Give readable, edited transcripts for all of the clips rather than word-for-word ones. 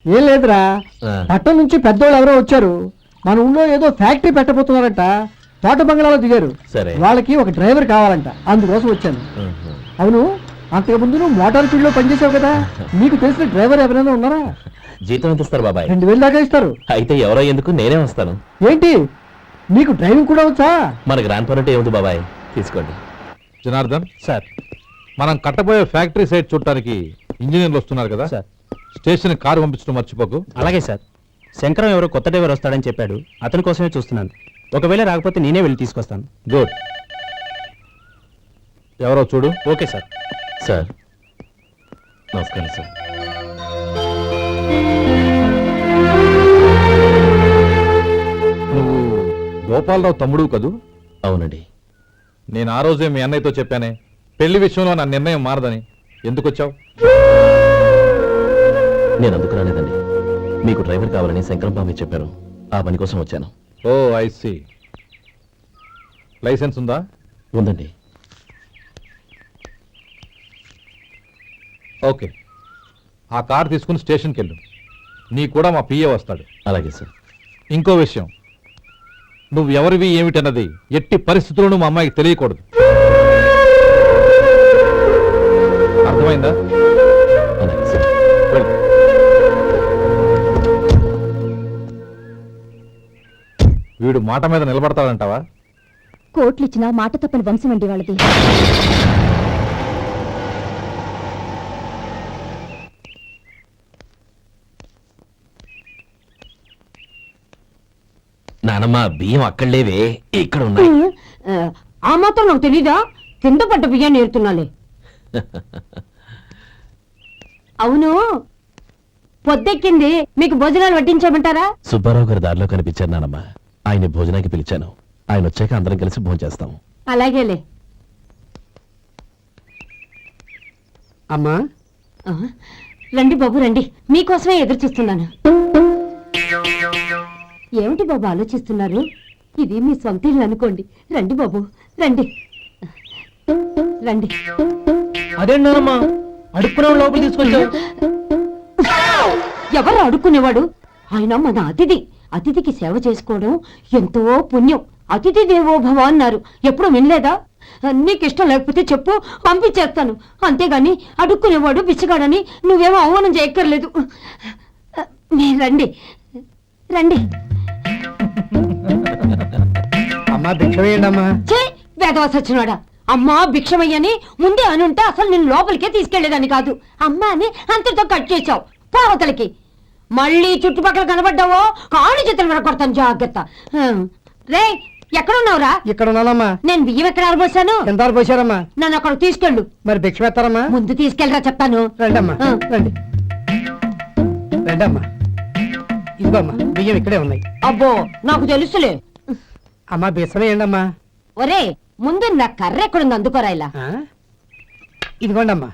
ఏం లేదురా, పట్టణం నుంచి పెద్దోళ్ళు ఎవరో వచ్చారు. మన ఊళ్ళో ఏదో ఫ్యాక్టరీ పెట్టబోతున్నారంట. తోట బంగ్లాలో దిగారు. వాళ్ళకి ఒక డ్రైవర్ కావాలంట, అందుకోసం వచ్చాను. అవును, అంతకు ముందు నువ్వు మోటార్ ఫీల్డ్ లో పనిచేసావు కదా, నీకు తెలిసిన డ్రైవర్ ఎవరైనా ఉన్నారా? జీతం ఎంత ఇస్తారు బాబాయ్? 2000 దాకా ఇస్తారు. అయితే ఎవరో ఎందుకు, నేనే వస్తాను. ఏంటి, నీకు డ్రైవింగ్ కూడా వచ్చా? మన గ్రాండ్ పరంటే ఏముంది బాబాయ్, తీసుకోండి. జనార్దన్ సార్, మనం కట్టబోయే ఫ్యాక్టరీ సైట్ చూడటానికి ఇంజనీర్లు వస్తున్నారు కదా సార్. స్టేషన్ కారు పంపించడం మర్చిపోకు. అలాగే సార్. శంకరం ఎవరో కొత్త డ్రైవర్ వస్తాడని చెప్పాడు, అతని కోసమే చూస్తున్నాను. ఒకవేళ రాకపోతే నేనే వెళ్ళి తీసుకొస్తాను. గుడ్. ఎవరో చూడు. Okay sir. సార్ నమస్కారం సార్. నువ్వు గోపాలరావు తమ్ముడు కదూ? అవునండి. నేను ఆ రోజే మీ అన్నయ్యతో చెప్పానే, పెళ్లి విషయంలో నా నిర్ణయం మారదని. ఎందుకు వచ్చావు? నేను అందుకు రాలేదండి, మీకు డ్రైవర్ కావాలని శంకరం బాబు చెప్పారు, ఆ పని కోసం వచ్చాను. ఓ ఐ సీ. లైసెన్స్ ఉందా? ఉందండి. ఓకే, ఆ కార్ తీసుకుని స్టేషన్కి వెళ్ళు. నీ కూడా మా పిఏ వస్తాడు. అలాగే సార్. ఇంకో విషయం, నువ్వు ఎవరివి ఏమిటన్నది ఎట్టి పరిస్థితుల్లోనూ మా అమ్మాయికి తెలియకూడదు. అర్థమైందా? అలాగే సార్. వెళ్ళు. వీడు మాట మీద నిలబడతాడంటావా? కోట్లు ఇచ్చినా మాట తప్పని వంశం అండి వాళ్ళది. నానమ్మ, బియ్యం అక్కడ లేవే, ఇక్కడ ఉన్నాయి. ఆ మాత్రం నాకు తెలీదా? కింద పడ్డ బియ్యాన్ని ఏరుతున్నాలే. అవును, పొద్దెక్కింది, మీకు భోజనాలు వడ్డించమంటారా? సుబ్బారావు గారి దారిలో కనిపించారు నానమ్మ, ఆయన భోజనానికి పిలిచాను. ఆయన వచ్చాక అందరం కలిసి భోజనం చేస్తాం. అలాగేలే. అమ్మా, రండి బాబు రండి, మీకోసమే ఎదురు చూస్తున్నాను. ఏమిటి బాబు ఆలోచిస్తున్నారు? ఇది మీ సొంత ఇల్లు అనుకోండి. రండి బాబు రండి రండి. అదేంటమ్మా అడుక్కునే లోపల తీసుకొచ్చావు? ఎవరు అడుక్కునేవాడు? ఆయన మన అతిథి. అతిథికి సేవ చేసుకోవడం ఎంతో పుణ్యం. అతిథి దేవో భవ అన్నారు, ఎప్పుడు వినలేదా? నీకు ఇష్టం లేకపోతే చెప్పు, పంపించేస్తాను. అంతేగాని అడుక్కునేవాడు బిచ్చగాడని నువ్వేమో అవమానం చేయక్కర్లేదు. మీరు రండి రండి. అమ్మా భిక్ష వేయండమ్మా. చే వేదవ సచ్చినాడా, అమ్మా భిక్షమయ్యని ముందే అనుంటే అసలు నేను లోపలికే తీసుకెళ్లేదని కాదు. అమ్మా అని అంతటితో కట్ చేశావు. పావతలకి మళ్ళీ చుట్టుపక్కల కనబడ్డావో కాళ్ళు చేతులు వినకొడతాను, జాగ్రత్త. రే, ఎక్కడున్నావురా? ఇక్కడ ఉన్నానమ్మా. నేను బియ్యం ఎక్కడ ఆరబోసాను? ఎంత పోసారమ్మా? నన్ను అక్కడ తీసుకెళ్ళు. మరి భిక్ష పెడతారమ్మా? ముందు తీసుకెళ్ళరా చెప్తాను. రండమ్మా రండి రండమ్మా. ఇదిగోమ్మా బియ్యం ఇక్కడే ఉన్నాయి. అబ్బో, నాకు తెలుసులే. అమ్మా బిచ్చ వేయండమ్మా. ఒరే, ముందు నా కర్ర ఎక్కడుంది, అందుకోరా. ఇలా ఇదిగోండమ్మా.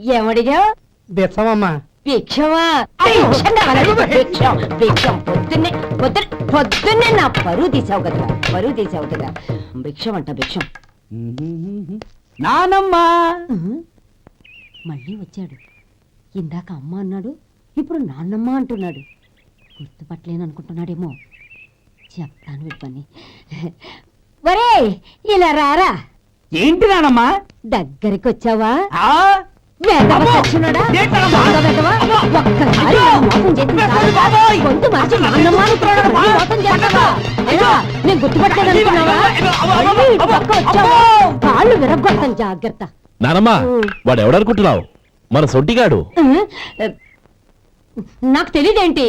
ఏమడిగా? బిచ్చమమ్మా. భిక్షమా? భిక్షం భిక్షం. పొద్దున్నే నా పరువు తీసావు కదా, పరువు తీసావు కదా. భిక్షం అంట భిక్షం. నానమ్మా మళ్ళీ వచ్చాడు. ఇందాక అమ్మ అన్నాడు, ఇప్పుడు నాన్నమ్మ అంటున్నాడు. గుర్తుపట్టలేననుకుంటున్నాడేమో. చెప్తాను వీడి పని. ఒరే, ఇలా రారా. ఏంటి నానమ్మా? దగ్గరికి వచ్చావా? ఒక్కసారి గొంతు మార్చి నాన్నమ్మ మోసం చేస్తావా? నేను గుర్తుపట్టలేదనుకున్నావా? కాళ్ళు విరగొడతాను, జాగ్రత్త. నానమ్మ, వాడు ఎవడనుకుంటున్నావు? మన సొంటిగాడు. నాకు తెలియదేంటి,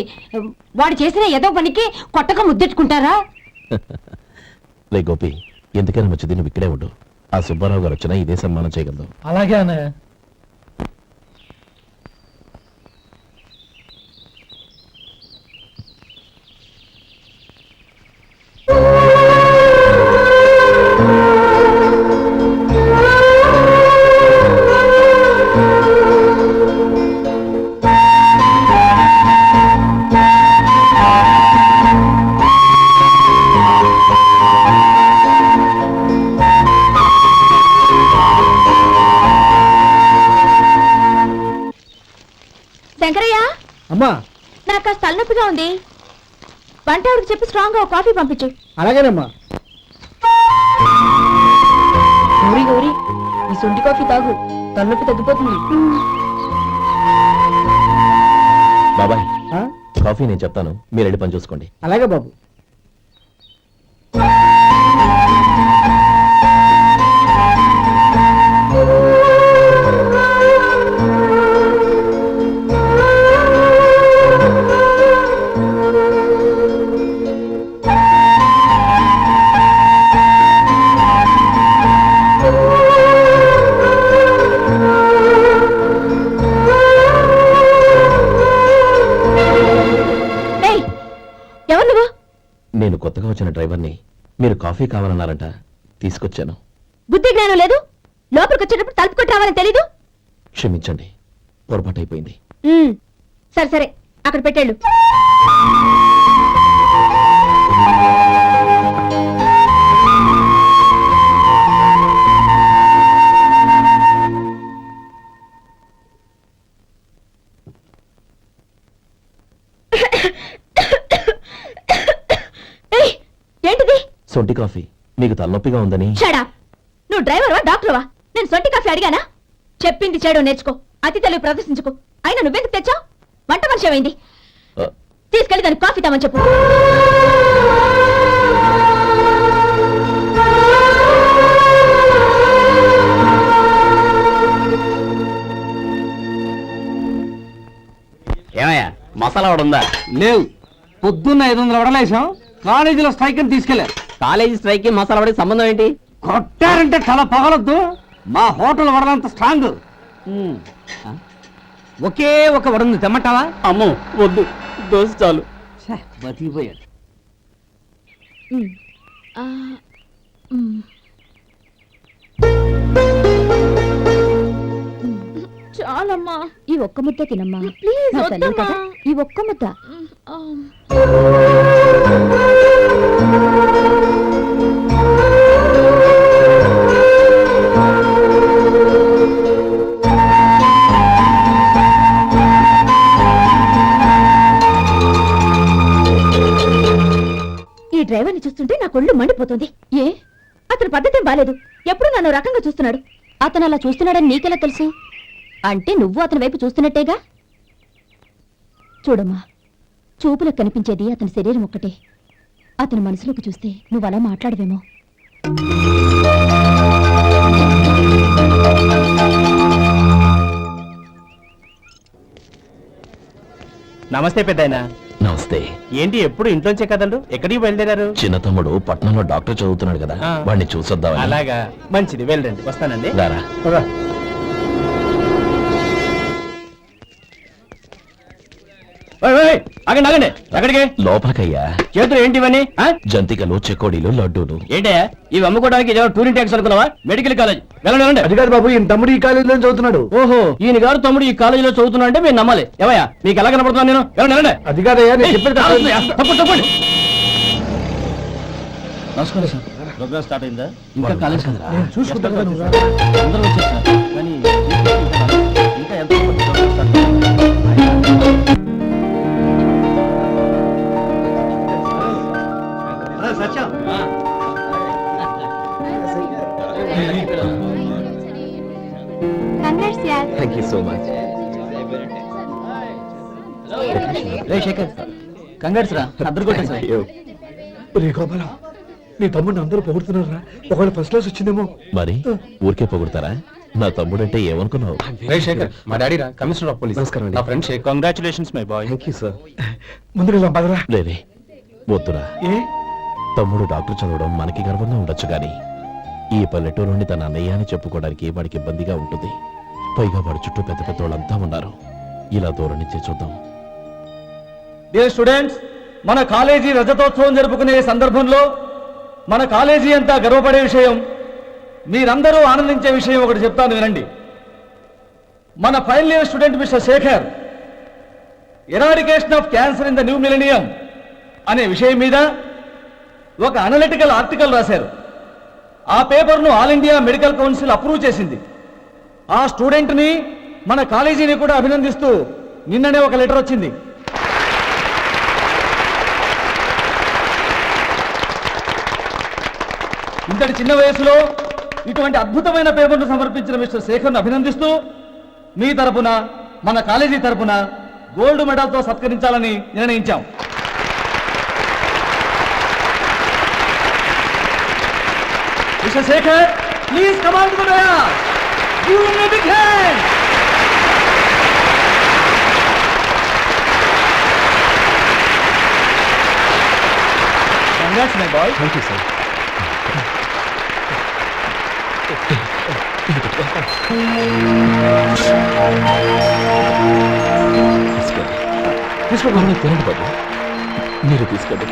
వాడు చేసిన ఏదో పనికి కొట్టక ముద్దెట్టుకుంటారా? లే గోపి, ఎందుకైనా మంచిది నువ్వు ఇక్కడే ఉండు. ఆ సుబ్బారావు గారు వచ్చినా ఇదే సన్మానం చేయగలదు. అలాగే అన్నయ్య. శంకరయ్య, అమ్మా నాకు కాస్త తలనొప్పిగా ఉంది. వంట ఆవిడకి చెప్పి స్ట్రాంగ్ గా ఒక కాఫీ పంపించు. అలాగేనమ్మా. గౌరీ గౌరీ, ఈ సొంటి కాఫీ తాగు, తలనొప్పి తగ్గిపోతుంది. బాబాయ్ ఆ? కాఫీ నేను చెప్తాను, మీరు వెళ్ళి పని చూసుకోండి. అలాగే బాబు. ఏయ్, ఎవరు నువ్వు? నేను కొత్తగా వచ్చిన డ్రైవర్ని. మీరు కాఫీ కావాలన్నారంట, తీసుకొచ్చాను. బుద్ధి జ్ఞానం లేదు. లోపలికి వచ్చేటప్పుడు తలుపు కొట్టి రావాలని తెలీదు. క్షమించండి, పొరపాటు అయిపోయింది. సరే సరే, అక్కడ పెట్టేళ్ళు. ఏయ్, ఏంటిది? సొంటి కాఫీ. మీకు తలనొప్పిగా ఉందని. షడా, నువ్వు డ్రైవర్వా డాక్టర్వా? నేను సొంటి కాఫీ అడిగానా? చెప్పింది చేయడం నేర్చుకో, అతి తెలివి ప్రదర్శించుకో. అయినా నువ్వెందుకు తెచ్చావు? వంట మనిషి ఏమైంది? ఆ, తీసుకెళ్ళి దానికి కాఫీ తామని చెప్పు. ఏమయ్యా మసాలా వాడు ఉందా? లేవు. పొద్దున్న 500 వడలేసాం, కాలేజీలో స్ట్రైక్ అని తీసుకెళ్లారు. కాలేజీ స్ట్రైక్ కి మసాలా వాడికి సంబంధం ఏంటి? కొట్టారంటే తల పగలొద్దు. మా హోటల్ వడలంత స్ట్రాంగ్. ఒకే ఒక వడుంది, తెమ్మంటావా? అమ్మో వద్దు, దోశ చాలు. బతికిపోయాడు. చాలమ్మా, ఈ ఒక్క ముద్ద తినమ్మా ప్లీజ్. ఈ ఒక్క ముద్ద. ఈ డ్రైవర్ని చూస్తుంటే నా కొళ్ళు మండిపోతుంది. ఏ, అతని పద్ధతి బాలేదు. ఎప్పుడు నన్ను రకంగా చూస్తున్నాడు. అతను అలా చూస్తున్నాడని నీకెలా తెలుసు? అంటే నువ్వు అతని వైపు చూస్తున్నట్టేగా. చూడమ్మా, చూపులకు కనిపించేది అతని శరీరం ఒక్కటే. అతని మనసులోకి చూస్తే నువ్వు అలా మాట్లాడవేమో. నమస్తే పెద్దాయనా. నమస్తే. ఏంటి ఎప్పుడు ఇంట్లోంచే కదలరు? ఎక్కడికి బయలుదేరారు? చిన్న తమ్ముడు పట్నంలో డాక్టర్ చదువుతున్నాడు కదా, ఆ. వాడిని చూసొద్దామని. అలాగా, మంచిది, వెళ్ళండి. వస్తానండి. రారా. ఆగండి ఆగండి, ఎక్కడికి? లోపలికయ్యా. చేతులు ఏంటి ఇవన్నీ? జంతికలు, చెకోడీలు, లడ్డూలు. ఏంటయ్యా ఇవి అమ్ముకోవడానికి ఇదేమో టూరింగ్ ట్యాక్స్ అనుకున్నావా? Medical college. వెళ్ళండి వెళ్ళండి. అది కాదు బాబు, ఈయన తమ్ముడు ఈ కాలేజీలో చదువుతున్నాడు. ఓహో, ఈయన గారు తమ్ముడు ఈ కాలేజీలో చదువుతున్నా అంటే మీరు నమ్మాలి. ఏవయ్యా మీకు ఎలా కనపడుతున్నాను నేను? వెళ్ళండి వెళ్ళండి. అది కాదయ్యా, నేను చెప్పేది కాదు. తప్పండి తప్పండి. నమస్కారం సార్. ప్రోగ్రామ్ స్టార్ట్ అయిందా? ఇంకా కాలేజ్ కదా. చూసుకుంటాను. అందరూ వచ్చేసారు కానీ ఇంకా ఎంత ప్రోగ్రామ్ స్టార్ట్ అవ్వలేదు. Thank you so much. రే శేఖర్, కంగారు రా, అందరు కొట్టేసారు. అయ్యో. రే గోపాలం, నీ తమ్ముడిని అందరూ పొగుడుతున్నారా? ఒకవేళ ఫస్ట్ క్లాస్ వచ్చిందేమో. మరి ఊరికే పొగుడతారా? నా తమ్ముడంటే ఏమనుకున్నావు? శేఖర్, మా డాడీ రా, కమిషనర్ ఆఫ్ పోలీస్. నమస్కారం అండి. నా friend Shekhar. Congratulations my boy. Thank you sir. ముందుకు పదరా. లేదే, వద్దురా. ఏ తమ్ముడు డాక్టర్ చదవడం మనకి గర్వంగా ఉండొచ్చు కానీ ఈ పల్లెటూరు నుండి తన అన్నయ్య అని చెప్పుకోవడానికి వాడికి ఇబ్బందిగా ఉంటుంది. పైగా వాడి చుట్టూ పెద్ద పెద్ద వాళ్ళంతా ఉన్నారు. ఇలా దూరం నుంచి చూద్దాం. డియర్ స్టూడెంట్స్, మన కాలేజీ రజతోత్సవం జరుపుకునే సందర్భంలో మన కాలేజీ అంతా గర్వపడే విషయం, మీరందరూ ఆనందించే విషయం ఒకటి చెప్తాను వినండి. మన final year student mister Shekhar eradication of cancer in the new millennium అనే విషయం మీద ఒక అనలిటికల్ ఆర్టికల్ రాశారు. ఆ పేపర్ను all India medical council approve చేసింది. ఆ స్టూడెంట్ని, మన కాలేజీని కూడా అభినందిస్తూ నిన్ననే ఒక లెటర్ వచ్చింది. ఇంతటి చిన్న వయసులో ఇటువంటి అద్భుతమైన పేపర్ను సమర్పించిన మిస్టర్ శేఖర్ను అభినందిస్తూ మీ తరపున మన కాలేజీ తరపున గోల్డ్ మెడల్తో సత్కరించాలని నిర్ణయించాం. Mister Shekar, please come on to the dais. Give him a big hand. Congrats my boy. Thank you sir. తీసుకోండి తినండి బాబు, మీరు తీసుకోండి.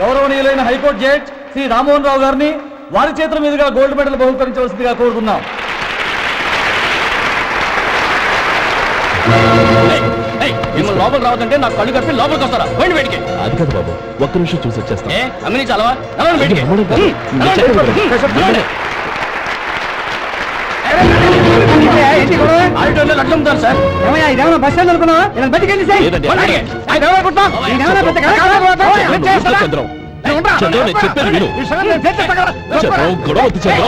గౌరవనీయులైన హైకోర్టు జడ్జ్ శ్రీ రామ్మోహన్ రావు గారిని వారి చేతుల మీదుగా గోల్డ్ మెడల్ బహుకరించవలసిందిగా కోరుతున్నాం. లోపల రావద్దంటే నాకు కళ్ళు కప్పి లోపలికి వస్తారా? అది కాదు బాబు, ఒక్క నిమిషం చూసి వచ్చేస్తాం. ఇదేమన్నా బస్ స్టాండ్ అనుకున్నావా? ఇలా బతికెళ్ళి సార్. చెప్పేది విను. చంద్రం, గొడవ వద్దు చంద్రం.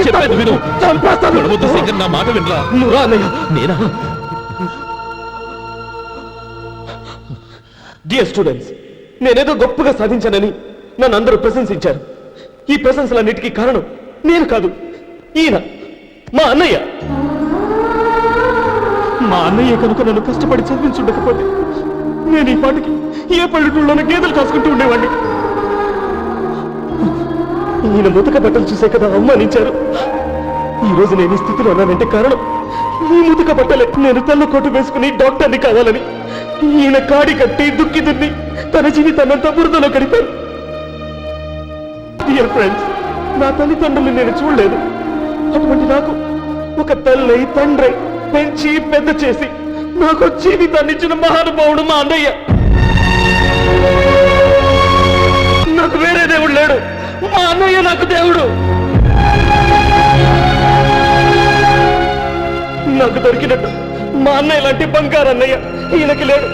చెప్పేది విను. గొడవద్దు శేఖర్, నా మాట వినరా. నేనా? డియర్ స్టూడెంట్స్, నేనేదో గొప్పగా సాధించానని నన్ను అందరూ ప్రశంసించారు. ఈ ప్రశంసలన్నిటికీ కారణం నేను కాదు, ఈయన మా అన్నయ్య. మా అన్నయ్య కనుక నన్ను కష్టపడి చదివించుండకపోతే నేను ఈ పాటికి ఏ పల్లెటూళ్ళలోనే గేదెలు కాసుకుంటూ ఉండేవాడిని. ఈయన ముతక బట్టలు చూసే కదా అవమానించారు. ఈ రోజు నేను ఈ స్థితిలో ఉన్నానంటే కారణం ఈ ముతక బట్టలే. నేను తెల్ల కోటు వేసుకుని డాక్టర్ని కావాలని ఈయన కాడి కట్టి దుక్కి దున్ని తన జీవితాన్నంతా బురదలో గడిపారు. డియర్ ఫ్రెండ్స్, నా తల్లిదండ్రులు నేను చూడలేదు. అటువంటి నాకు ఒక తల్లి తండ్రి పెంచి పెద్ద చేసి నాకు జీవితాన్ని ఇచ్చిన మహానుభావుడు మా అన్నయ్య. నాకు వేరే దేవుడు లేడు, మా అన్నయ్య నాకు దేవుడు. నాకు దొరికినట్టు మా అన్నయ్య లాంటి బంగారు అన్నయ్య ఈయనకి లేడు.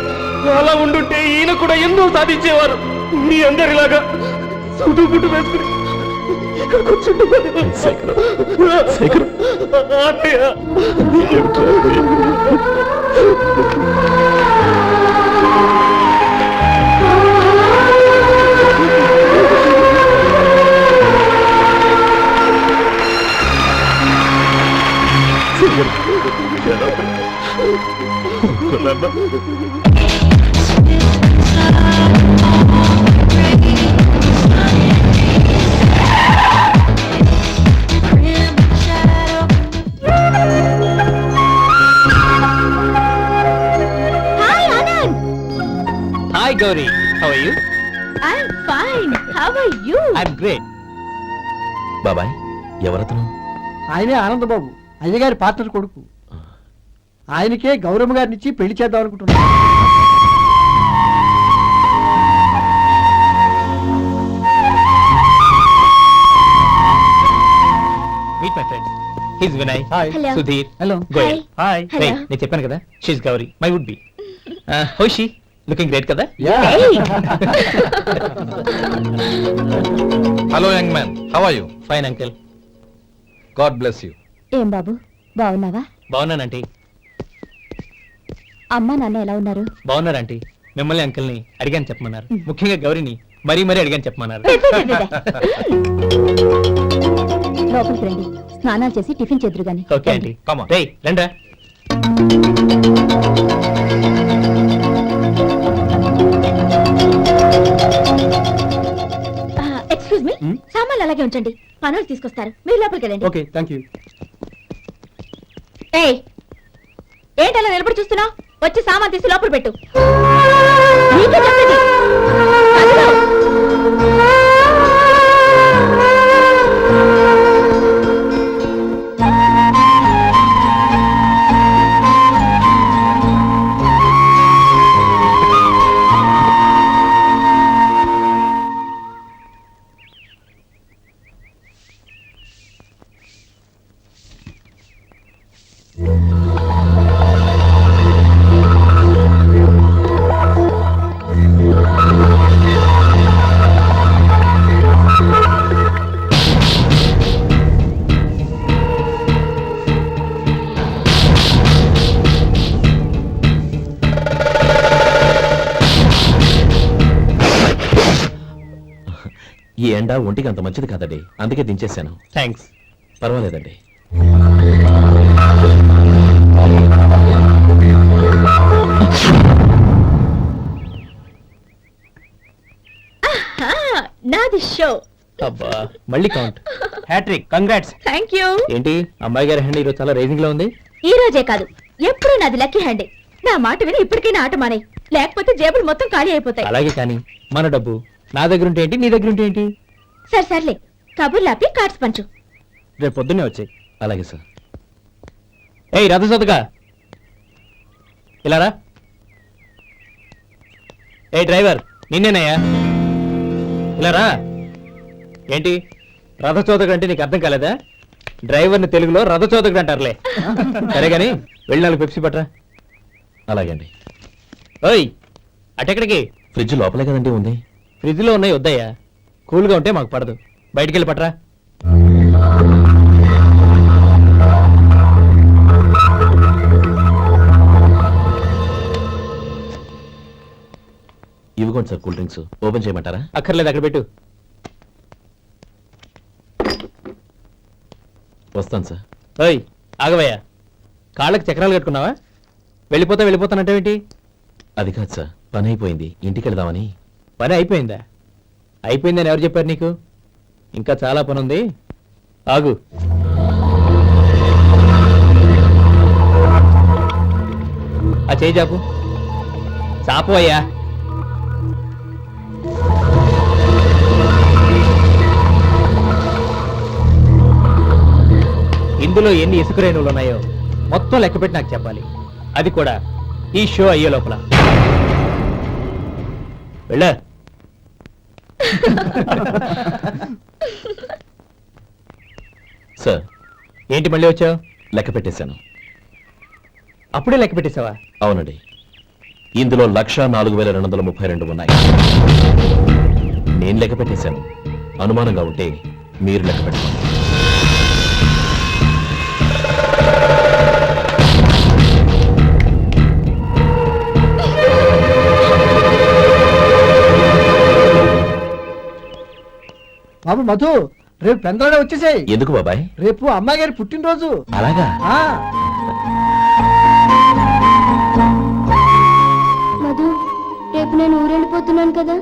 అలా ఉండుంటే ఈయన కూడా ఎన్నో సాధించేవారు. మీ అందరిలాగా సుడుగుడ్డు వేసుకుని ఇక్కడ కూర్చుంటున్నారు. శేఖర్, అన్నయ్య, hi Gauri, how are you? I'm fine. How are you? I am great. బాబాయ్, ఎవరతను? ఆయనే ఆనందబాబు, అయ్యగారి పార్ట్నర్ కొడుకు. ఆయనకే గౌరమ్మ గారిని ఇచ్చి పెళ్లి చేద్దాం అనుకుంటున్నాను. Meet my friend, his Vinay, Hello. Sudheer, hello. Goyal. Hi. Hello. నేను చెప్పాను కదా, she's Gauri, my would be. How she? Looking great కదా? Hello young man, how are you? Fine uncle. God bless you. ఏం బాబు, బాగున్నావా? బాగున్నానంటీ. అమ్మ నాన్న ఎలా ఉన్నారు? బాగున్నారంటీ. మిమ్మల్ని అంకిల్ని అడిగాను చెప్పమన్నారు. ముఖ్యంగా గౌరీని మరీ మరీ అడిగాను చెప్పమన్నారు. లోపలికి రండి, స్నానాలు చేసి టిఫిన్ చేద్దరు గాని. Okay aunty. Come on. రేయ్ రండ్రా. ఎక్స్క్యూజ్ మీ, సామాన్లు అలాగే ఉంచండి, పనులు తీసుకొస్తారు. మీరు లోపలికి వెళ్ళండి. Okay, thank you. ఏయ్, ఏంటలా నిలబడి చూస్తున్నావు? వచ్చి సామాన్ తీసి లోపల పెట్టు. నీకే చెప్పేది. అదిగో. ఈ ఎండ ఒంటికి అంత మంచిది కాదండి, అందుకే దించేశాను. థ్యాంక్స్. పర్వాలేదండి. నాది షో. అబ్బా మళ్ళీ count. Hat-trick, congrats. Thank you. ఏంటి అమ్మాయి గారి హ్యాండ్ ఈరోజు చాలా రేసింగ్ లో ఉంది? ఈ రోజే కాదు, ఎప్పుడూ నాది లక్కీ హ్యాండే. నా మాట విని ఇప్పటికైనా ఆట మానే, లేకపోతే జేబులు మొత్తం ఖాళీ అయిపోతాయి. అలాగే కానీ మన డబ్బు నా దగ్గర ఉంటే ఏంటి, నీ దగ్గర ఉంటే ఏంటి? సరే సర్లే, కబుర్లు ఆపి కార్డ్స్ పంచు. రేపు పొద్దున్నే వచ్చాయి. అలాగే సార్. ఏయ్ రథసోదగా ఇలా రా. ఏ డ్రైవర్, నిన్నేనయ్యా, ఇలా రా. ఏంటి రథచోదకుడు అంటే నీకు అర్థం కాలేదా? డ్రైవర్ని తెలుగులో రథచోదకుడు అంటారులే. సరే గాని వెళ్ళి 4 పెప్సీ పట్రా. అలాగే అండి. ఓయ్ అటెక్కడికి? ఫ్రిడ్జ్ లోపలే కదండి ఉంది. ఫ్రిడ్జ్లో ఉన్నాయి వద్దయ్యా, కూల్గా ఉంటే మాకు పడదు. బయటికి వెళ్ళి పట్రా. ఇవ్వకోండి సార్, కూల్ డ్రింక్స్ ఓపెన్ చేయమంటారా? అక్కర్లేదు, అక్కడ పెట్టు. వస్తాను సార్. ఓయ్ ఆగవయ్యా, కాళ్ళకి చక్రాలు కట్టుకున్నావా? వెళ్ళిపోతానంటావేంటి? అది కాదు సార్, పని అయిపోయింది, ఇంటికి వెళదామని. పని అయిపోయిందా? అయిపోయిందని ఎవరు చెప్పారు నీకు? ఇంకా చాలా పని ఉంది, ఆగు. ఆ చేయి చాపు. చాపు అయ్యా. ఇందులో ఎన్ని ఇసుక రేణువులు ఉన్నాయో మొత్తం లెక్కపెట్టి నాకు చెప్పాలి, అది కూడా ఈ షో అయ్యే లోపల. వెళ్ళా. సార్ ఏంటి మళ్ళీ వచ్చావు? లెక్క పెట్టేశాను. అప్పుడే లెక్క పెట్టేశావా? అవునండి, ఇందులో 1,04,232 ఉన్నాయి. నేను లెక్క పెట్టేశాను. అనుమానంగా ఉంటే మీరు లెక్క పెట్టండి. బాబు మధు, రేపు పెందలాడే వచ్చేసాయి. ఎందుకు బాబాయ్? రేపు అమ్మాయి గారి పుట్టినరోజు. అలాగా? మధు, రేపు నేను ఊరెళ్ళిపోతున్నాను కదా,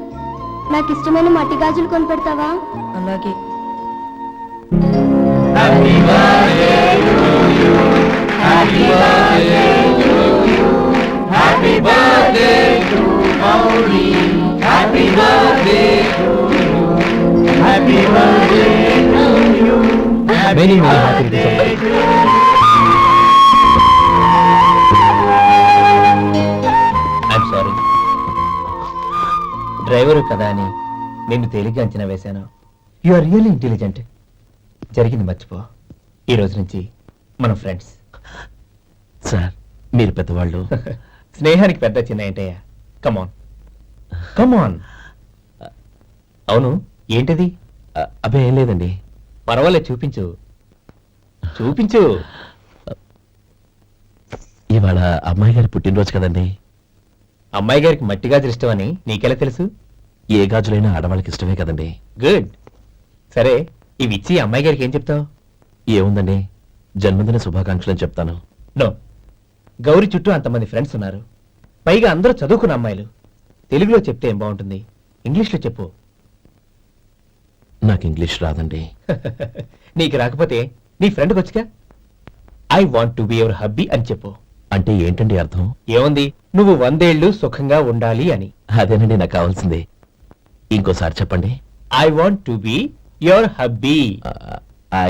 నాకు ఇష్టమైన మట్టి గాజులు కొనిపెడతావా? అలాగే. Many happy returns. I'm sorry. Driver కదా అని నిన్ను తేలిగ్గా అంచనా వేశాను. You are really intelligent. జరిగింది మర్చిపో. ఈ రోజు నుంచి మనం ఫ్రెండ్స్. సార్ మీరు పెద్దవాళ్ళు. స్నేహానికి పెద్ద చిన్న ఏంటయ్యా? కమాన్ కమాన్. అవును, ఏంటది? అబ్బే ఏం లేదండి. పర్వాలేదు, చూపించు చూపించు. ఇవాళ అమ్మాయి గారి పుట్టినరోజు కదండి. అమ్మాయి గారికి మట్టి గాజులు ఇష్టమని నీకెలా తెలుసు? ఏ గాజులైనా ఆడవాళ్ళకి ఇష్టమే కదండి. గుడ్. సరే, ఇవి ఇచ్చి అమ్మాయి గారికి ఏం చెప్తావు? ఏముందండి, జన్మదిన శుభాకాంక్షలు చెప్తాను. నో, గౌరీ చుట్టూ అంతమంది ఫ్రెండ్స్ ఉన్నారు, పైగా అందరూ చదువుకున్న అమ్మాయిలు. తెలుగులో చెప్తే ఏం బాగుంటుంది, ఇంగ్లీష్లో చెప్పు. నాకు ఇంగ్లీష్ రాదండి. నీకు రాకపోతే నీ ఫ్రెండ్కి వచ్చిగా I want to be your hubby అని చెప్పు. అంటే ఏంటండి అర్థం? ఏముంది, నువ్వు 100 ఏళ్ళు సుఖంగా ఉండాలి అని. అదేనండి నాకు కావాల్సింది. ఇంకోసారి చెప్పండి. I want to be your hubby.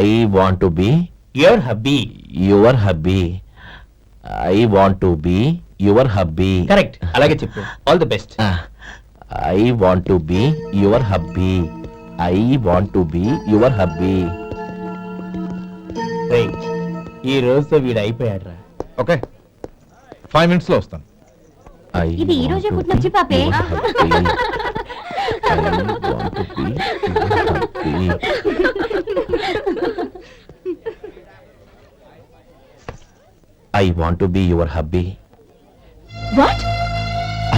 I want to be your hubby. Your hubby. I want to be your hubby. Correct, అలాగే చెప్పు. All the best. I want to be your hubby. I want to be your hubby. ఈ రోజుతో వీడు అయిపోయాడు రా. Okay, 5 minutes లో వస్తాను. ఇది ఈ రోజే పుట్టిన వచ్చి పాపే. I want to be your hubby. What?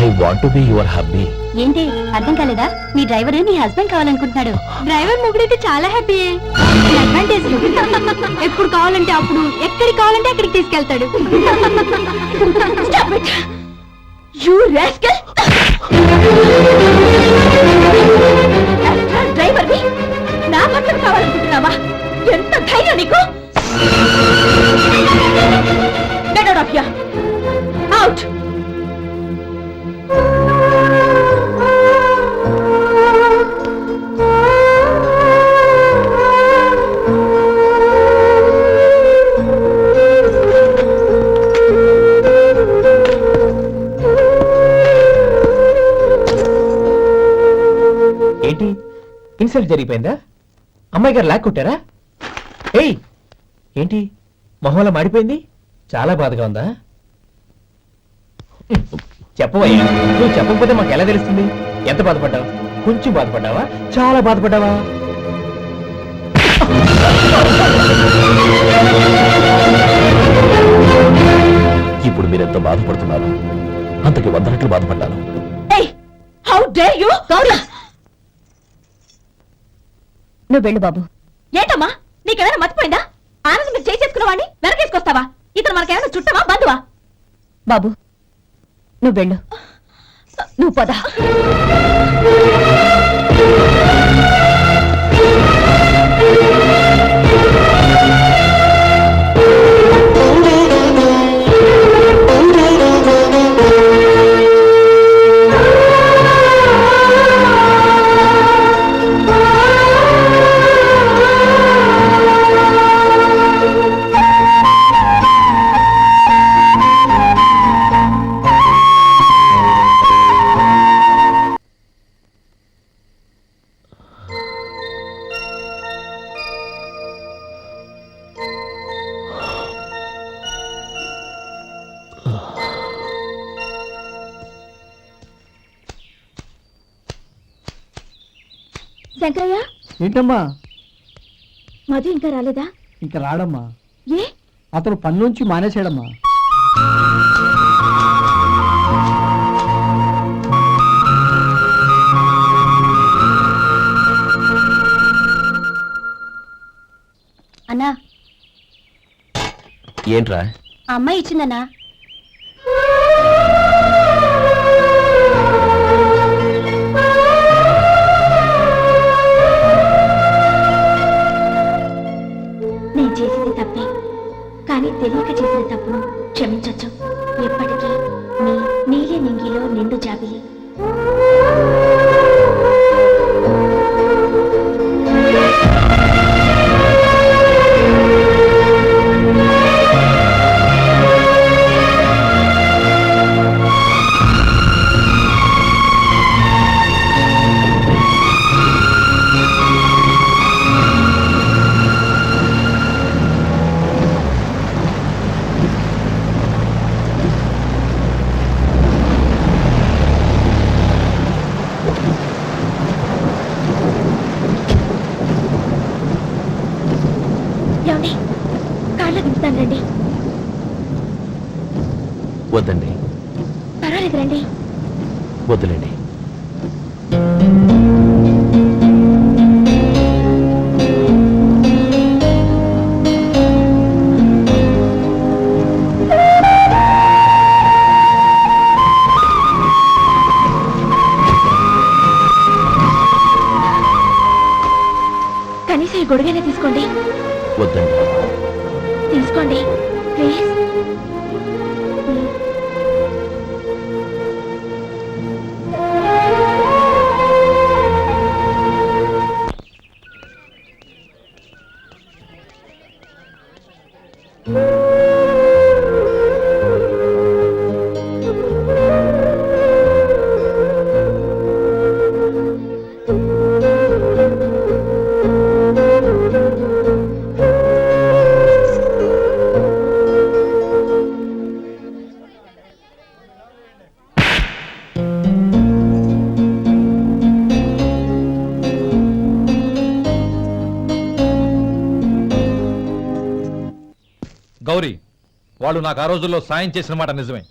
I want to be your hubby. ఏంటి అర్థం కాలేదా? మీ డ్రైవర్ నీ హస్బెండ్ కావాలనుకుంటున్నాడు. డ్రైవర్ మొగుడైతే చాలా హ్యాపీ. అడ్వాంటేజ్ ఎప్పుడు కావాలంటే అప్పుడు, ఎక్కడికి కావాలంటే అక్కడికి తీసుకెళ్తాడు. You rascal! డ్రైవర్ నా భర్తను కావాలనుకుంటున్నావా? ఎంత ధైర్యం నీకు! Get out of here! Out! ఏంటి ఇన్సల్ట్ జరిగిపోయిందా? అమ్మాయి గారు లాక్కుంటారా? ఏయ్ ఏంటి మొహంలో మాడిపోయింది? చాలా బాధగా ఉందా? చెప్పవయ్యా, నువ్వు చెప్పకపోతే మాకు ఎలా తెలుస్తుంది? ఎంత బాధపడ్డావు? కొంచెం బాధపడ్డావా? చాలా బాధపడ్డావా? ఇప్పుడు మీరెంత బాధపడుతున్నారు, అంతకి 100 రెట్లు బాధపడ్డాను. How dare you! గౌరీ, నువ్వు వెళ్ళు బాబు. ఏంటమ్మా, నీకేమైనా మర్చిపోయిందా? ఆనందం మీరు చేసేసుకున్న వాడిని వెనకేసుకొస్తావా? ఇతను మనకేమైనా చుట్టమా, బంధువా? బాబు నువ్వు వెళ్ళు, నువ్వు పద. శంకరయ్య, ఏంటమ్మా? మధు ఇంకా రాలేదా? ఇంకా రాడమ్మా. ఏ? అతను పని నుంచి మానేసాడమ్మా. అన్నా, ఏంట్రా? ఆ అమ్మాయి ఇచ్చిందన్నా. నేను చేసింది తప్పే, కానీ తెలియక చేసిన తప్పును క్షమించొచ్చు. ఎప్పటికీ మీ నీలి నింగిలో నిండు జాబిలి. ఏమండి, కాళ్ళ దింపుతాను రండి. వద్దండి, పర్వాలేదు రండి. వద్దులేండి. కనీసం ఈ గొడుగైనా తీసుకోండి. వద్దండి. తీసుకోండి ప్లీజ్. గౌరీ, వాళ్ళు నాకు ఆ రోజుల్లో సాయం చేసిన మాట నిజమే.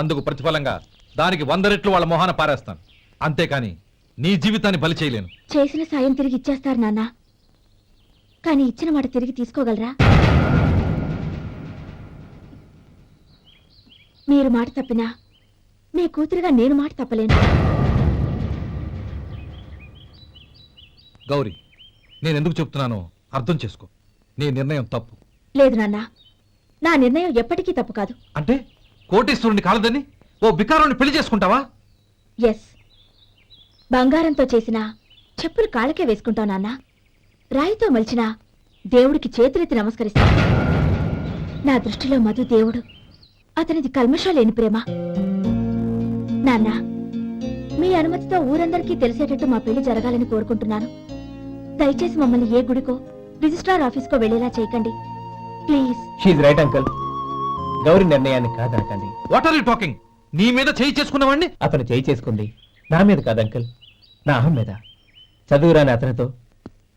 అందుకు ప్రతిఫలంగా దానికి 100 రెట్లు వాళ్ళ మొహాన పారేస్తాను. అంతేకాని నీ జీవితాన్ని బలి చేయలేను. చేసిన సాయం తిరిగి ఇచ్చేస్తారు నాన్న, కానీ ఇచ్చిన మాట తిరిగి తీసుకోగలరా? మీరు మాట తప్పినా మీ కూతురుగా నేను మాట తప్పలేను. గౌరీ, నేను ఎందుకు చెప్తున్నానో అర్థం చేసుకో. నీ నిర్ణయం తప్పు. లేదు నాన్న, నా నిర్ణయం ఎప్పటికీ తప్పు కాదు. అంటే కోటీశ్వరుని కాలదని ఓ బికారుని పెళ్లి చేసుకుంటావా? ఎస్, బంగారంతో చేసిన చెప్పులు కాళ్ళకే వేసుకుంటావు నాన్న. రాయితో మలిచిన దేవుడికి చేతులెత్తి నమస్కరిస్తా. నా దృష్టిలో మధు దేవుడు, అతనిది కల్మషం లేని ప్రేమ. నాన్న, మీ అనుమతితో ఊరందరికీ తెలిసేటట్టు మా పెళ్లి జరగాలని కోరుకుంటున్నాను. దయచేసి మమ్మల్ని ఏ గుడికో రిజిస్ట్రార్ ఆఫీస్కో వెళ్లేలా చేయకండి please. She's right uncle. Gauri నిర్ణయాన్ని కాదనకండి. What are you talking? నీ మీద చేయి చేసుకున్నవాడిని అతను చేయి చేసుకుంది నా మీద కాదు అంకుల్, నా అహం మీద. చదువురాని అతనితో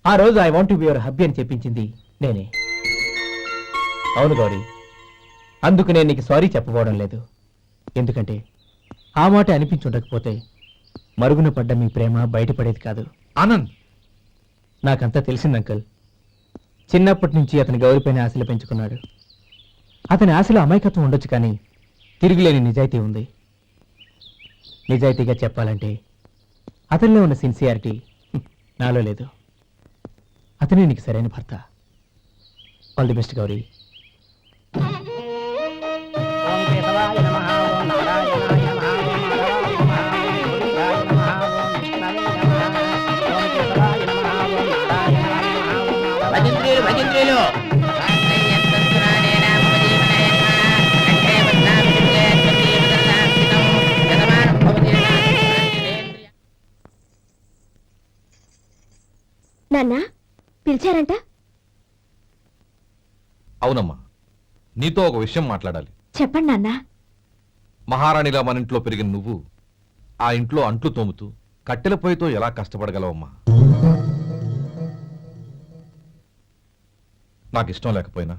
ఆ రోజు I want to be your hubby అని చెప్పించింది నేనే. అవును గౌరీ, అందుకు నేను నీకు సారీ చెప్పబోవడం లేదు. ఎందుకంటే ఆ మాట అనిపించుండకపోతే మరుగున పడ్డ మీ ప్రేమ బయటపడేది కాదు. ఆనంద్, నాకంతా తెలిసింది అంకుల్. చిన్నప్పటి నుంచి అతని గౌరీపైన ఆశలు పెంచుకున్నాడు. అతని ఆశలో అమాయకత్వం ఉండొచ్చు, కానీ తిరుగులేని నిజాయితీ ఉంది. నిజాయితీగా చెప్పాలంటే అతనిలో ఉన్న సిన్సియారిటీ నాలో లేదు. అతనే నీకు సరైన భర్త. All the best Gauri. నాన్న, పిలిచారంట? అవునమ్మా, నీతో ఒక విషయం మాట్లాడాలి. చెప్పండి నాన్న. మహారాణిలా మన ఇంట్లో పెరిగిన నువ్వు ఆ ఇంట్లో అంట్లు తోముతూ కట్టెల పొయ్యితో ఎలా కష్టపడగలవమ్మా? నాకు ఇష్టం లేకపోయినా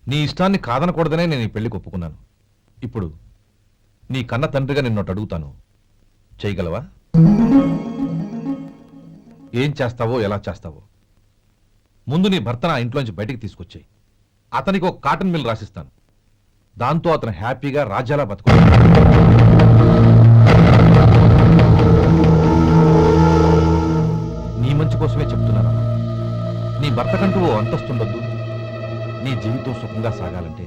నీ ఇష్టాన్ని కాదనకూడదనే నేను ఈ పెళ్లికి ఒప్పుకున్నాను. ఇప్పుడు నీ కన్న తండ్రిగా నిన్నొకటి అడుగుతాను, చేయగలవా? ఏం చేస్తావో ఎలా చేస్తావో ముందు నీ భర్తను ఆ ఇంట్లోంచి బయటికి తీసుకొచ్చాయి. అతనికి ఒక కాటన్ మిల్ రాసిస్తాను. దాంతో అతను హ్యాపీగా రాజ్యాలా బతుకుతాడు. నీ మంచి కోసమే చెప్తున్నాను. నీ భర్తకంటూ ఓ అంతస్తుండొద్దు. నీ జీవితం సుఖంగా సాగాలంటే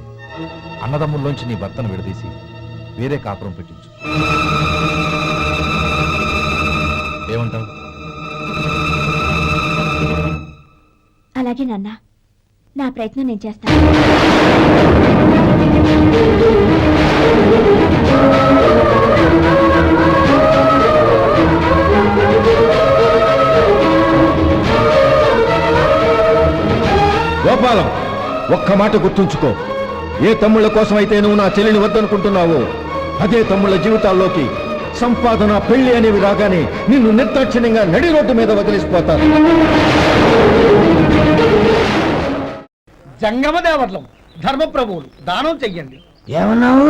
అన్నదమ్ముల్లోంచి నీ భర్తను విడదీసి వేరే కాపురం పెట్టించు. ఏమంటావు? అలాగే నాన్న, నా ప్రయత్నం నేను చేస్తాను. గోపాలం, ఒక్క మాట గుర్తుంచుకో. ఏ తమ్ముళ్ళ కోసమైతే నువ్వు నా చెల్లిని వద్దనుకుంటున్నావో అదే తమ్ముళ్ళ జీవితాల్లోకి సంపాదన, పెళ్లి అనేవి రాగానే నిన్ను నిర్దాక్షిణ్యంగా నడి రోడ్డు మీద వదిలిసిపోతారు. జంగమ దేవర్లం, ధర్మప్రభువులు, దానం చెయ్యండి. ఏమన్నావు?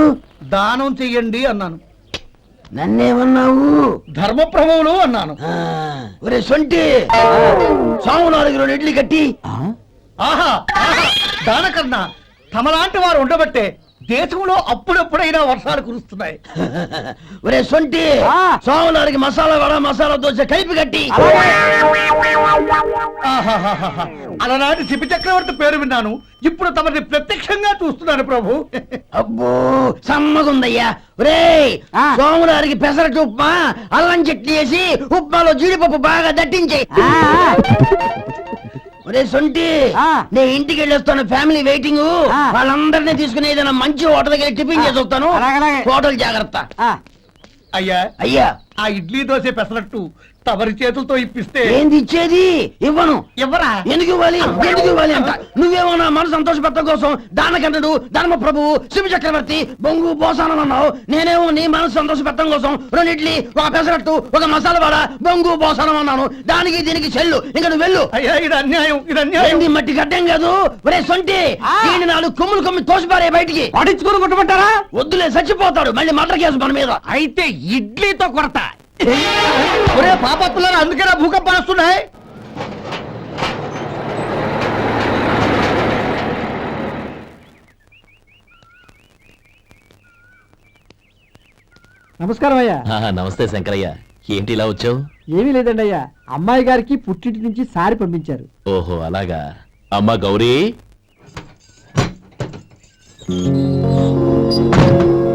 దానం చెయ్యండి అన్నాను. నన్నేమన్నావు? ధర్మప్రభువులు అన్నాను. ఒరే సొంటి, సాము 4 ఇడ్లీ కట్టి. ఆహా, దానకన్నా తమలాంటి వారు ఉండబట్టే దేశంలో అప్పుడెప్పుడైనా వర్షాలు కురుస్తున్నాయి. ఒరే సొంటి, సాము 4 మసాలా వడ, మసాలా దోశ కలిపి కట్టి. ఆహాహాహా, అలనాటి శిపి చక్రవర్తి పేరు విన్నాను, ఇప్పుడు తమని ప్రత్యక్షంగా చూస్తున్నాను ప్రభు. అబ్బో సమ్మగుందయ్యా. ఒరే సోము 4 పెసరట్టు ఉప్మా, అల్లం చట్నీ వేసి ఉప్మాలో జీడిపప్పు బాగా దట్టించే. ఒరే సొంటి, నే ఇంటికి వెళ్ళొస్తాను, ఫ్యామిలీ వెయిటింగ్. వాళ్ళందరినీ తీసుకుని ఏదైనా మంచి హోటల్ దగ్గర టిఫిన్ చేసి వస్తాను. హోటల్ జాగ్రత్త. అయ్యా అయ్యా, ఆ ఇడ్లీ దోశ పెసరట్టు తమరి చేతులతో ఇప్పిస్తే ఏంది ఇచ్చేది? ఇవ్వను. ఎవరా ఎందుకు ఇవ్వాలి? ఎందుకు ఇవ్వాలి అంట? నువ్వేమో నా మనసు సంతోషపెట్టడం కోసం దానకంటుడు, ధర్మ ప్రభువు, శివ చక్రవర్తి, బొంగు బోసానం అన్నావు. నేనేమో నీ మనసు సంతోషపెట్టడం కోసం 2 ఇడ్లీ, 1 పెసరట్టు, 1 మసాలా వడ, బొంగు బోసానం అన్నాను. దానికి దీనికి చెల్లు. ఇంకా నువ్వు వెళ్ళు. అయ్యా ఇది అన్యాయం, ఇది అన్యాయం. ఏంది మట్టి గడ్డం కాదు? ఒరే సొంటి, దీన్ని 4 కొమ్ములు కొమ్మి తోసిపారే బయటికి. పడించుకుని కొట్టమంటారా? వద్దులే, చచ్చిపోతాడు. మళ్ళీ మర్డర్ కేసు మన మీద. అయితే ఇడ్లీతో కొడతా. ఒరే పాపత్తులారా, అందుకేనా భూకంపాలు వస్తున్నాయి? నమస్కారం అయ్యా. నమస్తే శంకరయ్య, ఏంటి ఇలా వచ్చావు? ఏమీ లేదండి అయ్యా, అమ్మాయి గారికి పుట్టింటి నుంచి సారి పంపించారు. ఓహో అలాగా. అమ్మా గౌరీ,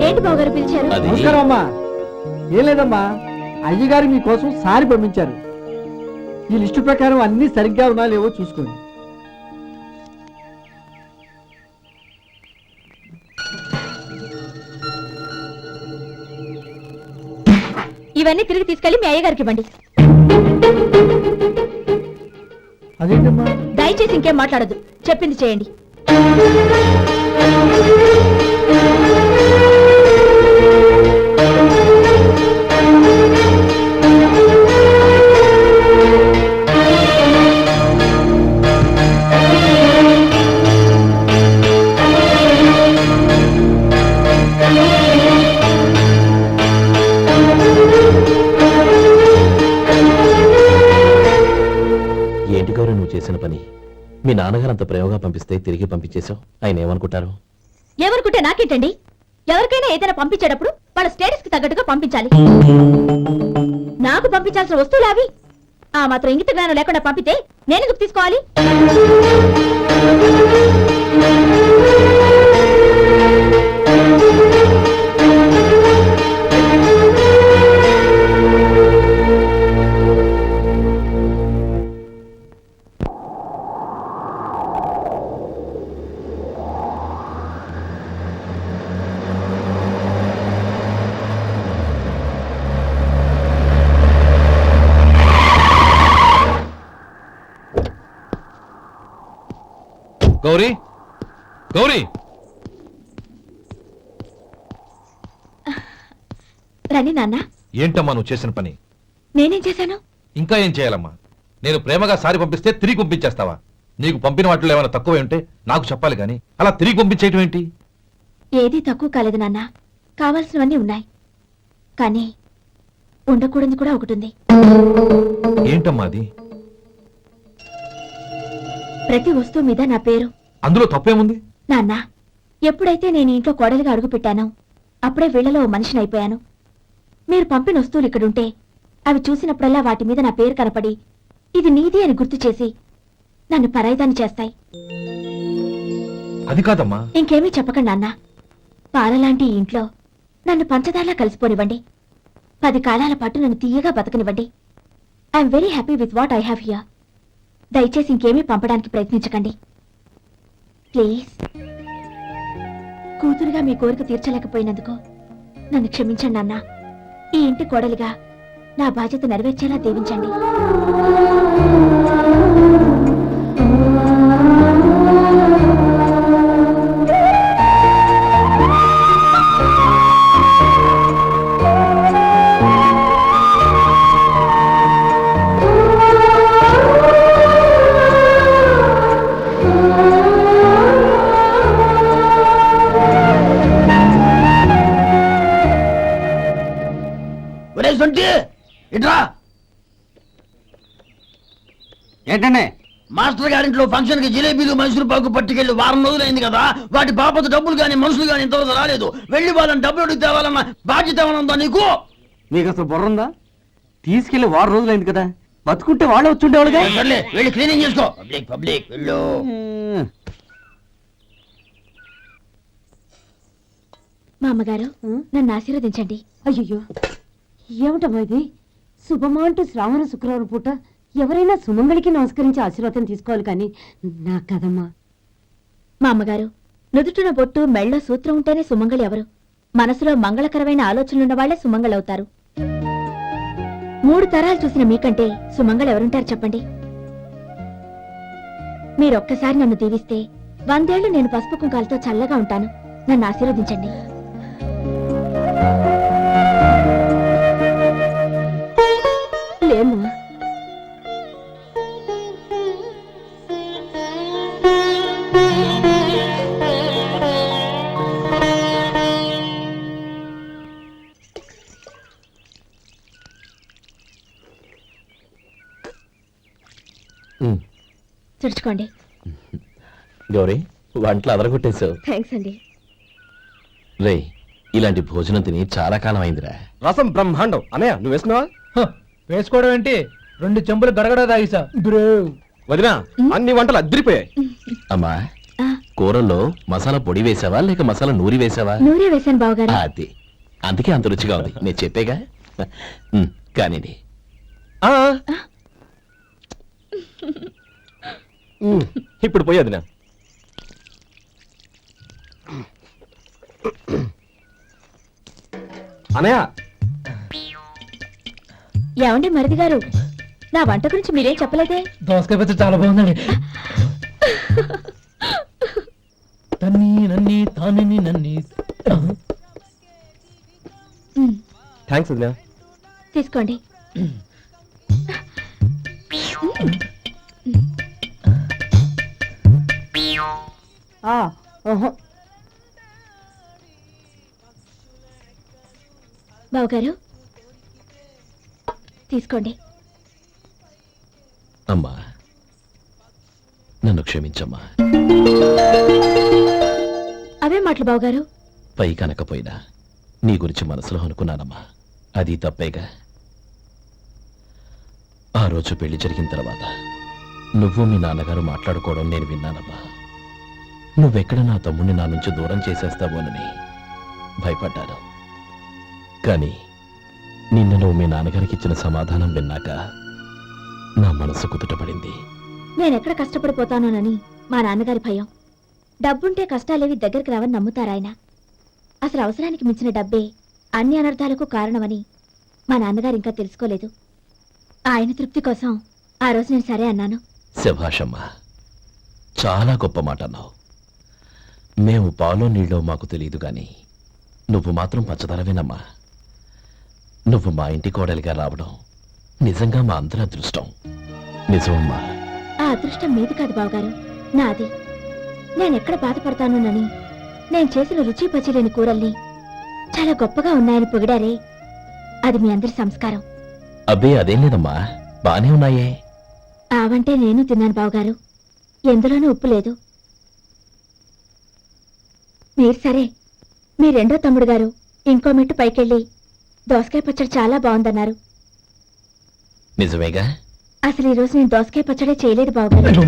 ఏంటి బావగారు పిలిచారు? అది నమస్కారం అమ్మా. ఏం లేదమ్మా, అయ్యగారు మీకోసం సారి పంపించారు. ఈ లిస్టు ప్రకారం అన్ని సరిగ్గా ఉన్నా లేవో చూసుకోండి. ఇవన్నీ తిరిగి తీసుకెళ్లి మీ అయ్యగారికి ఇవ్వండి. అదేంటమ్మా? దయచేసి ఇంకేం మాట్లాడదు, చెప్పింది చేయండి. ఏంటి గౌరీ నువ్వు చేసిన పని? మీ నాన్నగారు అంత ప్రేమగా పంపిస్తే తిరిగి పంపించేశావు. ఆయన ఏమనుకుంటారు? ఎవరుకుంటే నాకేంటండి? ఎవరికైనా ఏదైనా పంపించేటప్పుడు వాళ్ళ స్టేటస్ కి తగ్గట్టుగా పంపించాలి. నాకు పంపించాల్సిన వస్తువులు అవి. ఆ మాత్రం ఇంగిత జ్ఞానం లేకుండా పంపితే నేనెందుకు తీసుకోవాలి? గౌరీ, గౌరీ, రండి నాన్న. ఏంటమ్మా నువ్వు చేసిన పని? నేనేం చేశాను? ఇంకా ఏం చేయాలమ్మా? నేను ప్రేమగా సారి పంపిస్తే తిరిగి పంపించేస్తావా? నీకు పంపిన వాటిలో ఏమైనా తక్కువ ఉంటే నాకు చెప్పాలి కానీ అలా తిరిగి పంపించేయటం ఏంటి? ఏదీ తక్కువ కాలేదు నాన్న, కావాల్సినవన్నీ ఉన్నాయి. కానీ ఉండకూడదు కూడా ఒకటి ఉంది. ఏంటమ్మా అది? ప్రతి వస్తువు మీద నా పేరు. అందులో తప్పేముంది? నాన్న, ఎప్పుడైతే నేను ఇంట్లో కోడలిగా అడుగు పెట్టానో అప్పుడే వీళ్లలో ఓ మనిషిని అయిపోయాను. మీరు పంపిన వస్తువులు ఇక్కడుంటే అవి చూసినప్పుడల్లా వాటి మీద నా పేరు కనపడి ఇది నీది అని గుర్తు చేసి నన్ను పరాయిదాన్ని చేస్తాయి. అది కాదమ్మా. ఇంకేమీ చెప్పకండి నాన్న. పాలలాంటి ఈ ఇంట్లో నన్ను పంచదారలా కలిసిపోనివ్వండి. 10 కాలాల పాటు నన్ను తీయగా బతకనివ్వండి. I'm very happy with what I have here. దయచేసి ఇంకేమీ పంపడానికి ప్రయత్నించకండి ప్లీజ్. కూతురుగా మీ కోరిక తీర్చలేకపోయినందుకు నన్ను క్షమించండి నాన్న. ఈ ఇంటి కోడలిగా నా బాధ్యత నెరవేర్చేలా దీవించండి. ఇట్రా. ఏంటండి? మాస్టర్ గారింట్లో ఫంక్షన్ కి జిలేబీలు మైసూరు పాకు పట్టుకెళ్ళి వారం రోజులైంది కదా. వాటి బాపత డబ్బులు కానీ మనుషులు కానీ ఇంతవరకు రాలేదు. వెళ్ళి వాళ్ళని డబ్బులు అడిగి తేవాలన్న బాధ్యత ఏమైనా ఉందా నీకు? మీకు అసలు బుర్ర ఉందా? తీసుకెళ్లి 6 రోజులైంది కదా, బతుకుంటే వాళ్ళే వచ్చుండేవాళ్ళుగా. సర్లే, వెళ్ళి క్లీనింగ్ చేసుకో. పబ్లిక్ పబ్లిక్ వెళ్ళు. మా అమ్మగారు నన్ను ఆశీర్వదించండి. అయ్యో, ఏమిటమ్మా ఇది? శుభమా అంటూ శ్రావణ శుక్రవారం పూట ఎవరైనా సుమంగళికి నమస్కరించి ఆశీర్వాదం తీసుకోవాలి కానీ నా కదమ్మా. మా అమ్మగారు, నుదుటిన బొట్టు మెళ్ళో సూత్రం ఉంటేనే సుమంగళి ఎవరు? మనసులో మంగళకరమైన ఆలోచనలున్న వాళ్లే సుమంగళవుతారు. 3 తరాలు చూసిన మీకంటే సుమంగళ ఎవరుంటారు చెప్పండి. మీరొక్కసారి నన్ను దీవిస్తే 100 ఏళ్లు నేను పసుపు కుంకాలతో చల్లగా ఉంటాను. నన్ను ఆశీర్వదించండి. లేమ్మా. తుడుచుకోండి. గౌరీ వంటలు అదరగొట్టేశావు. థ్యాంక్స్ అండి. రే ఇలాంటి భోజనం తిని చాలా కాలం అయిందిరా. రసం బ్రహ్మాండం. అనయ్య నువ్వు వేసుకున్నావా? వేసుకోవడం ఏంటి, 2 చెంబులు గడగడ తాగిసా. వదినా అన్ని వంటలు అద్దరిపోయాయి. అమ్మా ఆ, కూరల్లో మసాలా పొడి వేసావా లేక మసాలా నూరి వేసావా? నూరే వేశాను బావగారు. అది అందుకే అంత రుచిగా ఉంది. నేను చెప్పేగా. కానివ్వండి. ఇప్పుడు పోయి వదినా. అనయ్య ఏమండి మరిది గారు, నా వంట గురించి మీరేం చెప్పలేదే? దోసకాయ పచ్చడి చాలా బాగుందండి. తన్ని నన్ని తాని నన్ని. థ్యాంక్స్ వదినా. తీసుకోండి. బావగారు తీసుకోండి. అమ్మా నన్ను క్షమించమ్మా. అవే మాటలు బావగారు. పై కనకపోయినా నీ గురించి మనసులో అనుకున్నానమ్మా. అది తప్పేగా. ఆ రోజు పెళ్లి జరిగిన తర్వాత నువ్వు మీ నాన్నగారు మాట్లాడుకోవడం నేను విన్నానమ్మా. నువ్వెక్కడ నా తమ్ముడిని నా నుంచి దూరం చేసేస్తావోనని భయపడ్డాను. కానీ నిన్న నువ్వు మీ నాన్నగారికి ఇచ్చిన సమాధానం విన్నాక నా మనసు కుదుటపడింది. నేనెక్కడ కష్టపడిపోతానోనని మా నాన్నగారి భయం. డబ్బుంటే కష్టాలేవి దగ్గరికి రావని నమ్ముతారాయన. అసలు అవసరానికి మించిన డబ్బే అన్ని అనర్థాలకు కారణమని మా నాన్నగారు ఇంకా తెలుసుకోలేదు. ఆయన తృప్తి కోసం ఆ రోజు నేను సరే అన్నాను. శభాషమ్మా, చాలా గొప్ప మాట అన్నావు. మేము పాలో నీళ్ళో మాకు తెలియదు గాని నువ్వు మాత్రం పచ్చదనవేనమ్మా. నువ్వు మా ఇంటి కోడలిగా రావడం నిజంగా మా అందరి అదృష్టం. నిజమమ్మా. ఆ అదృష్టం మీది కాదు బావగారు, నాది. నేనెక్కడ బాధపడతానోనని నేను చేసిన రుచి పచిలేని కూరల్ని చాలా గొప్పగా ఉన్నాయని పొగిడారే, అది మీ అందరి సంస్కారం. అబ్బే అదేం లేదమ్మా, బానే ఉన్నాయే. ఆవంటే నేను తిన్నాను బావగారు, ఎందులోనూ ఉప్పు లేదు. మీరు సరే, మీ రెండో తమ్ముడు గారు ఇంకో మెట్టు పైకెళ్ళి దోసకాయ పచ్చడి చాలా బాగుందన్నారు. నిజమేగా? అసలు ఈ రోజు నేను దోసకాయ పచ్చడే చేయలేదు బావగారు.